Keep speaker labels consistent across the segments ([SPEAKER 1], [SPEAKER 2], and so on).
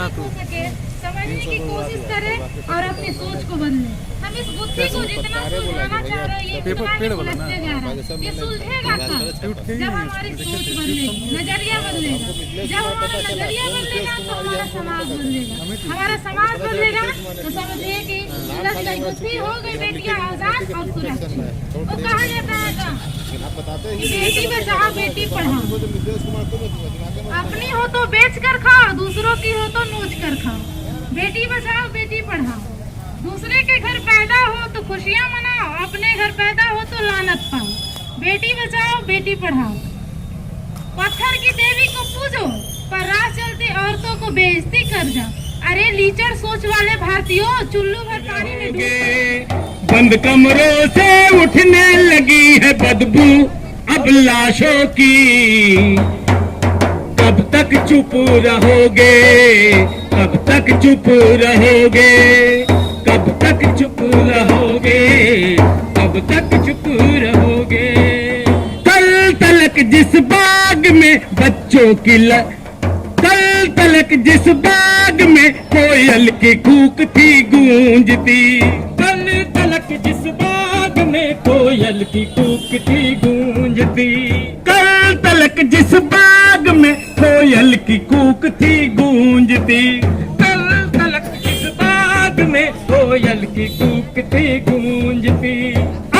[SPEAKER 1] ना तू
[SPEAKER 2] समझने की कोशिश करें और अपनी सोच को बदलें। हम इस बुद्धि को जितना सुलझाना चाह रहे हैं ये इतना ही उलझते जा रहा है। ये सुलझेगा कब? जब हमारी सोच बदलेगी, नजरिया बदलेगा। जब हमारा नजरिया बदलेगा तो हमारा समाज बदलेगा। हमारा समाज बदलेगा तो समझिए कि सुलझ गई बुद्धि, हो गई बेटियां आजाद और सुरक्षित। तो कहा जाता है बेटी बचाओ बेटी पढ़ाओ, अपनी हो तो बेच कर खाओ, दूसरों की हो तो नोच कर खाओ। बेटी बचाओ बेटी पढ़ाओ, दूसरे के घर पैदा हो तो खुशियां मनाओ, अपने घर पैदा हो तो लानत पाओ। बेटी बचाओ बेटी पढ़ाओ। पत्थर की देवी को पूजो पर राह चलती औरतों को बेइज्जती कर जाओ। अरे लीचड़ सोच वाले भारतीयों, चुल्लू भर पानी में
[SPEAKER 3] बंद कमरों से उठने लगी है बदबू अब लाशों की। कब तक चुप रहोगे, कब तक चुप रहोगे, कब तक चुप रहोगे, कब तक चुप रहोगे। कल तलक जिस बाग में बच्चों की कल तलक जिस बाग में कोयल की कूक थी गूंजती। कल तलक जिस बाग में कोयल की कूक थी गूंजती। कल तलक जिस बाग में कोयल की कूक थी गूंजती। कल तलक जिस बाग में कोयल की कूक थी गूंजती।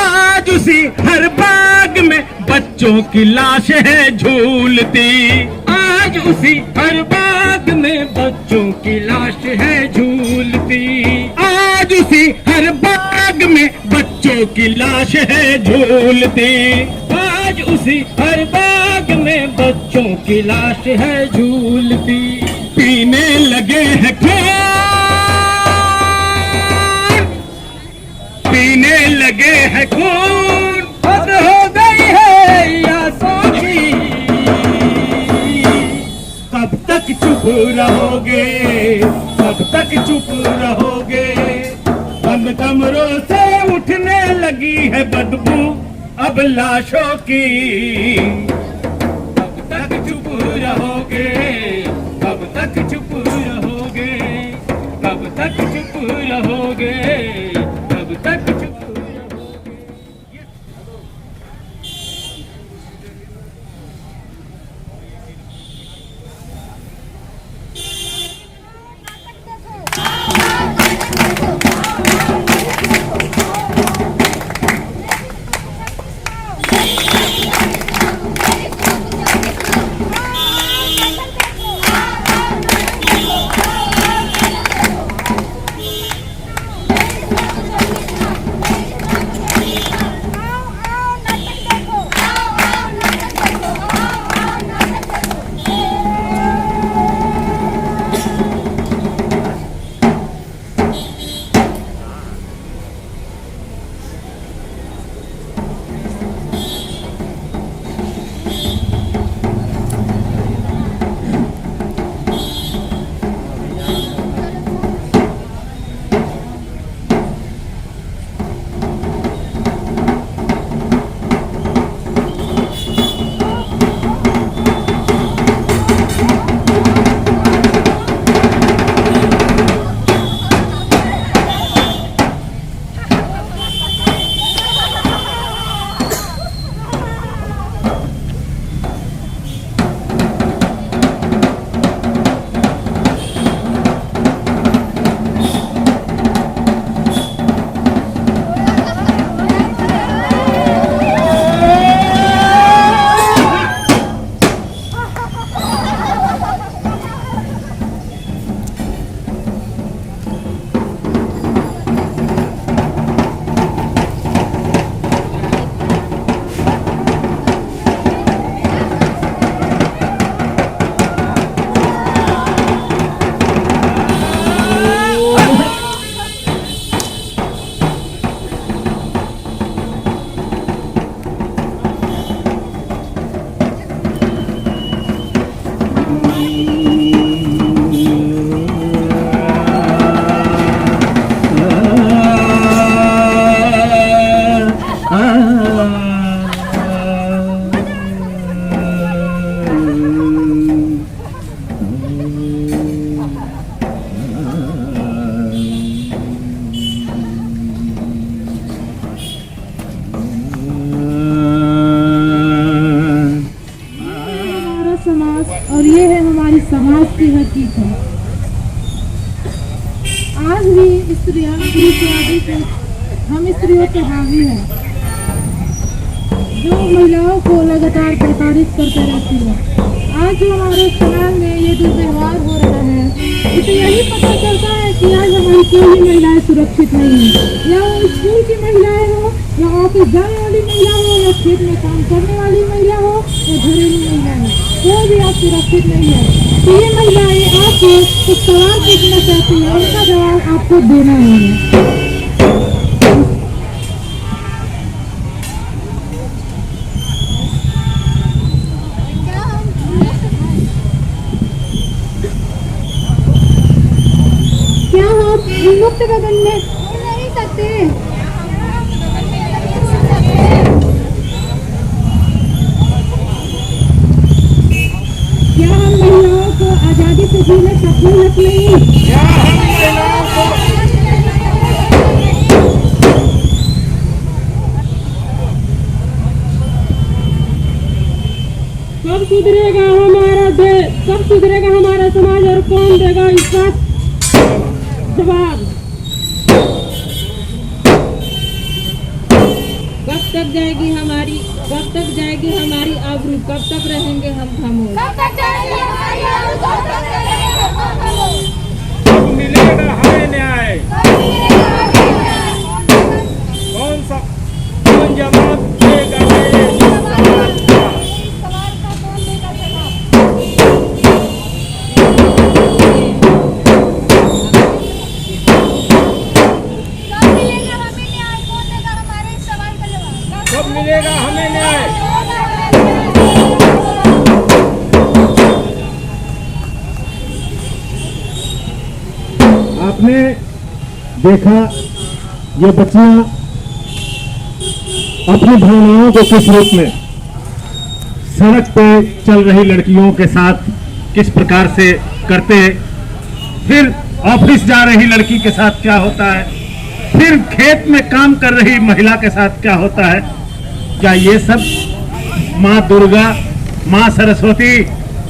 [SPEAKER 3] आज उसी हर बाग में बच्चों की लाश है झूलती। आज उसी हर बाग में बच्चों की लाश है झूलती। आज उसी हर बाग में बच्चों की लाश है झूलती। आज उसी हर बाग में बच्चों की लाश है झूलती। पीने लगे हैं खून, पीने लगे हैं खून, हद हो गई है यासों की। कब तक चुप रहोगे, कब तक चुप रहोगे। बंद कमरों से उठने लगी है बदबू अब लाशों की। कब तक चुप रहोगे, कब तक चुप रहोगे, कब तक चुप रहोगे, कब तक चुप रहोगे।
[SPEAKER 2] और ये है हमारी समाज की हकीकत। आज भी स्त्रियां हम स्त्रियों पे हावी हैं, जो महिलाओं को लगातार प्रताड़ित करते रहती है। आज जो हमारे समाज में ये दुर्व्यवहार हो रहा है, इसे यही पता चलता है कि आज हमारी कोई भी महिलाएं सुरक्षित नहीं है, या वो स्कूल की महिलाएं हो, या ऑफिस जाने वाली महिला हो, या खेत में काम करने वाली महिला हो, या घरेलू महिला हो, कोई भी आप सुरक्षित नहीं है। तो ये महिलाएं आपको कुछ सवाल पूछना चाहती है, उनका जवाब आपको देना होगा। क्या आप मुक्त बदन में नहीं सकते? क्या हम महिलाओं को आजादी से जीने का कोई हक नहीं? कब सुधरेगा हमारा देश, कब सुधरेगा हमारा समाज और कौन देगा इसका जवाब? कब तक जाएगी हमारी आबरू, कब तक रहेंगे हम खामोश?
[SPEAKER 3] कब मिलेगा हमें न्याय? कौन जवाब देगा? कब मिलेगा हमें न्याय?
[SPEAKER 1] आपने देखा ये बच्चियां अपनी भावनाओं को किस रूप में सड़क पे चल रही लड़कियों के साथ किस प्रकार से करते, फिर ऑफिस जा रही लड़की के साथ क्या होता है, फिर खेत में काम कर रही महिला के साथ क्या होता है। क्या ये सब माँ दुर्गा, माँ सरस्वती,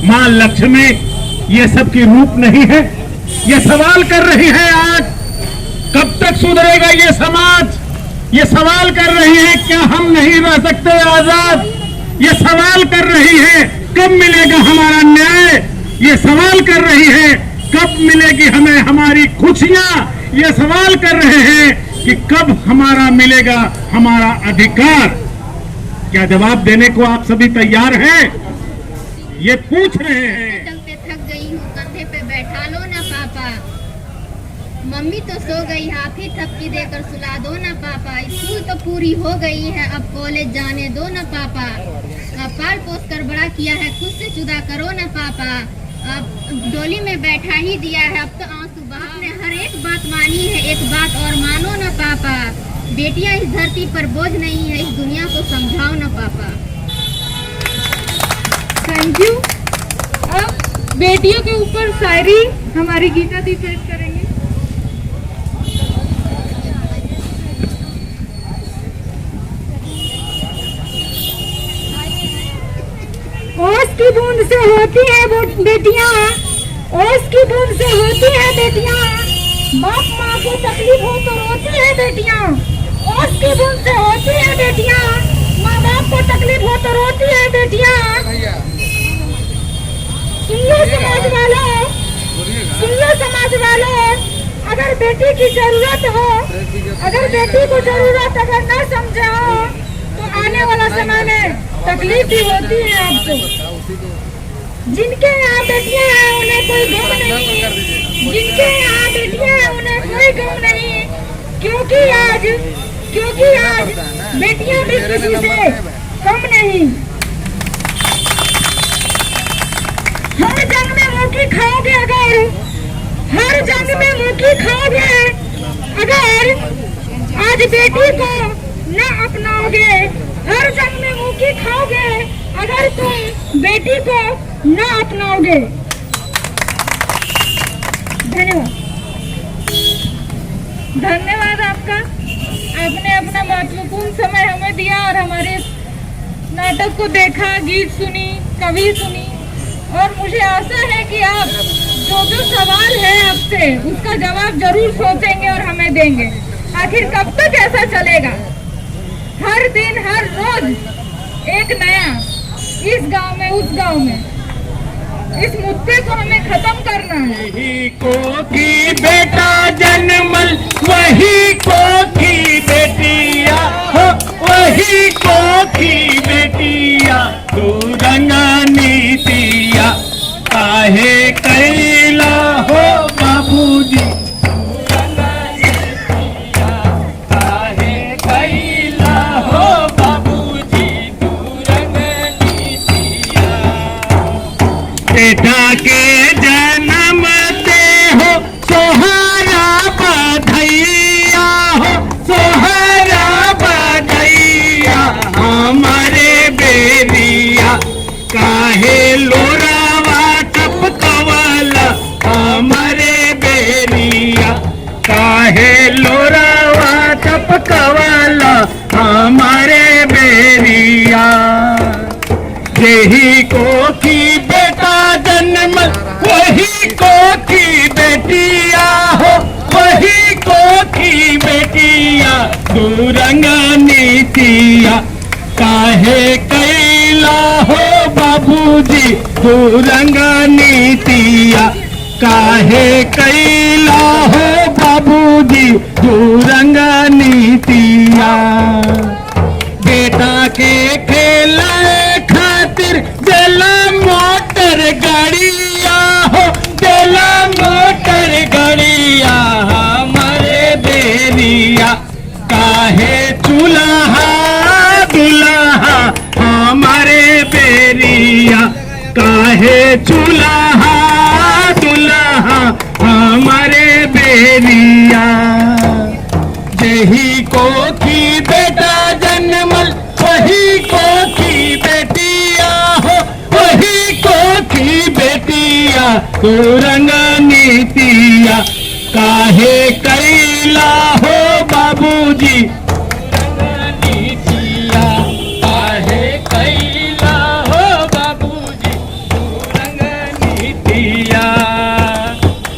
[SPEAKER 1] माँ लक्ष्मी ये सब की रूप नहीं है? ये सवाल कर रही है आज, कब तक सुधरेगा ये समाज? ये सवाल कर रही है क्या हम नहीं रह सकते आजाद? ये सवाल कर रही है कब मिलेगा हमारा न्याय? ये सवाल कर रही है कब मिलेगी हमें हमारी खुशियां? ये सवाल कर रहे हैं कि कब हमारा मिलेगा हमारा अधिकार? क्या जवाब देने को आप सभी तैयार हैं? ये पूछ रहे हैं।
[SPEAKER 4] चलते थक गई हूँ, कंधे पे बैठा लो ना पापा। मम्मी तो सो गई, हाथी थपकी देकर सुला दो ना पापा। स्कूल तो पूरी हो गई है, अब कॉलेज जाने दो ना पापा। पाल पोस कर बड़ा किया है, खुद से जुदा करो ना पापा। अब डोली में बैठा ही दिया है, अब तो आंसू बहा। ने हर एक बात मानी है, एक बात और मानो ना पापा। बेटियां इस धरती पर बोझ नहीं है, इस दुनिया को समझाओ ना पापा।
[SPEAKER 2] Thank you. अब बेटियों के ऊपर शायरी हमारी गीता दी पेश करेंगे। ओस की बूंद से होती है बेटियां, ओस की बूंद से होती है बेटियां। बाप माँ को तकलीफ हो तो रोती है बेटियां। ओस की बूंद से होती है बेटियां, माँ बाप को तकलीफ हो तो रोती है बेटियां। सुनिए समाज वालों, सुनिए समाज वालों, अगर बेटी की जरूरत हो, अगर बेटी को जरूरत अगर ना समझे हो तो आने वाला समय में तकलीफ भी होती है आपको। जिनके यहाँ बेटियां हैं उन्हें कोई गम नहीं, जिनके यहाँ बेटियां हैं उन्हें कोई गम नहीं, क्योंकि आज बेटियां भी किसी से कम नहीं। हर जंग में मुक्की खाओगे अगर, हर जंग में मुक्की खाओगे अगर आज बेटी को न अपनाओगे। हर जंग में मुक्की खाओगे अगर तुम बेटी को न अपनाओगे। धन्यवाद, धन्यवाद आपका। आपने अपना महत्वपूर्ण समय हमें दिया और हमारे नाटक को देखा, गीत सुनी, कवि सुनी। और मुझे आशा है कि आप जो सवाल है आपसे उसका जवाब जरूर सोचेंगे और हमें देंगे। आखिर कब तक ऐसा चलेगा? हर दिन हर रोज एक नया, इस गांव में उस गांव में, इस मुद्दे को हमें खत्म करना है।
[SPEAKER 3] वही को की बेटा जन्मल, वही को की बेटिया हो, वही को की बेटिया, तू रंगा नीतिया काहे कैला हो बाबूजी, काहे कैला हो बाबूजी, तू रंगा नीतिया। बेटा के जन्म ते हो सोहरा बधैया हो, सोहरा बधैया हमारे बेरिया, काहे लोरावा टपकवाला हमारे बेरिया, काहे लोरावा टपकवाला हमारे बेरिया। यही को की बेटा जन्म, वही को की बेटिया हो, वही को की बेटिया, तू रंगा नीतिया काहे कैला हो बाबूजी, तू रंगा नीतिया काहे कैला हो बाबूजी, तू रंगा नीतिया। बेटा के खेला खातिर देला मोटर गाड़िया हो, देला मोटर गाड़िया हमारे बेरिया, काहे चूल्हा दुल्हा हमारे बेरिया, काहे चूल्हा दुल्हा हमारे बेरिया। यही को की बेटा जन्मल, वही को की बेटिया हो, वही को की बेटिया, तू रंगा नीतिया काहे कैला हो बाबूजी, रंगा नीतिया काहे कैला हो बाबूजी, तू रंगा नीतिया।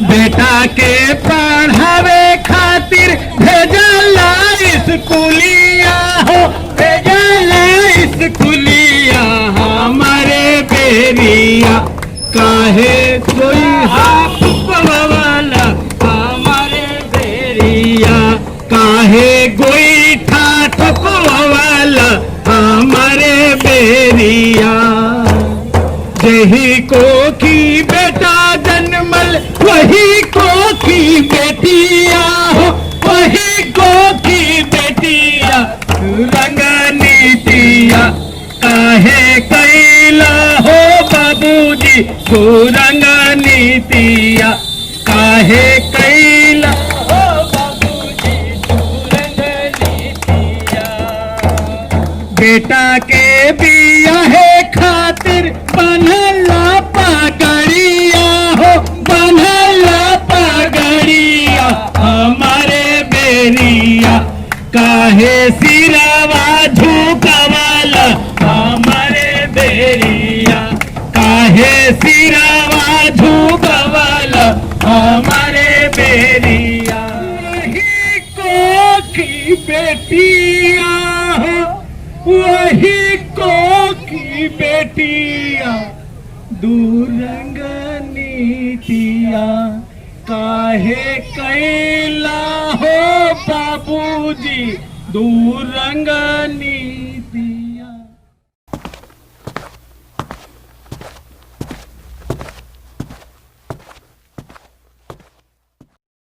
[SPEAKER 3] बेटा के पढ़ावे खातिर भेजला स्कूलिया हो, भेजला स्कूलिया हमारे बेरिया, काहे कोई हाथ वाला हमारे बेरिया, काहे कोई ठाठ वाला हमारे बेरिया। यही को की बेटा जन्मल, वही को की बेटिया हो, वही को की बेटिया, रंगा नीतिया काहे कैला हो बाबूजी, तू रंगा नीतिया काहे कैला हो बाबूजी, तू रंगा नीतिया। बेटा के बिया है खातिर बनला पगड़िया हो, बनला पगड़िया हमारे बेरिया, काहे सिरावा झुकावाला हमारे बेरिया, काहे सिरावा झुकावाला हमारे बेरिया। वही को की बेटिया हो, वही को की बेटिया, दूरंग नीतिया काहे कैला हो बाबूजी, दूरंग नीतिया।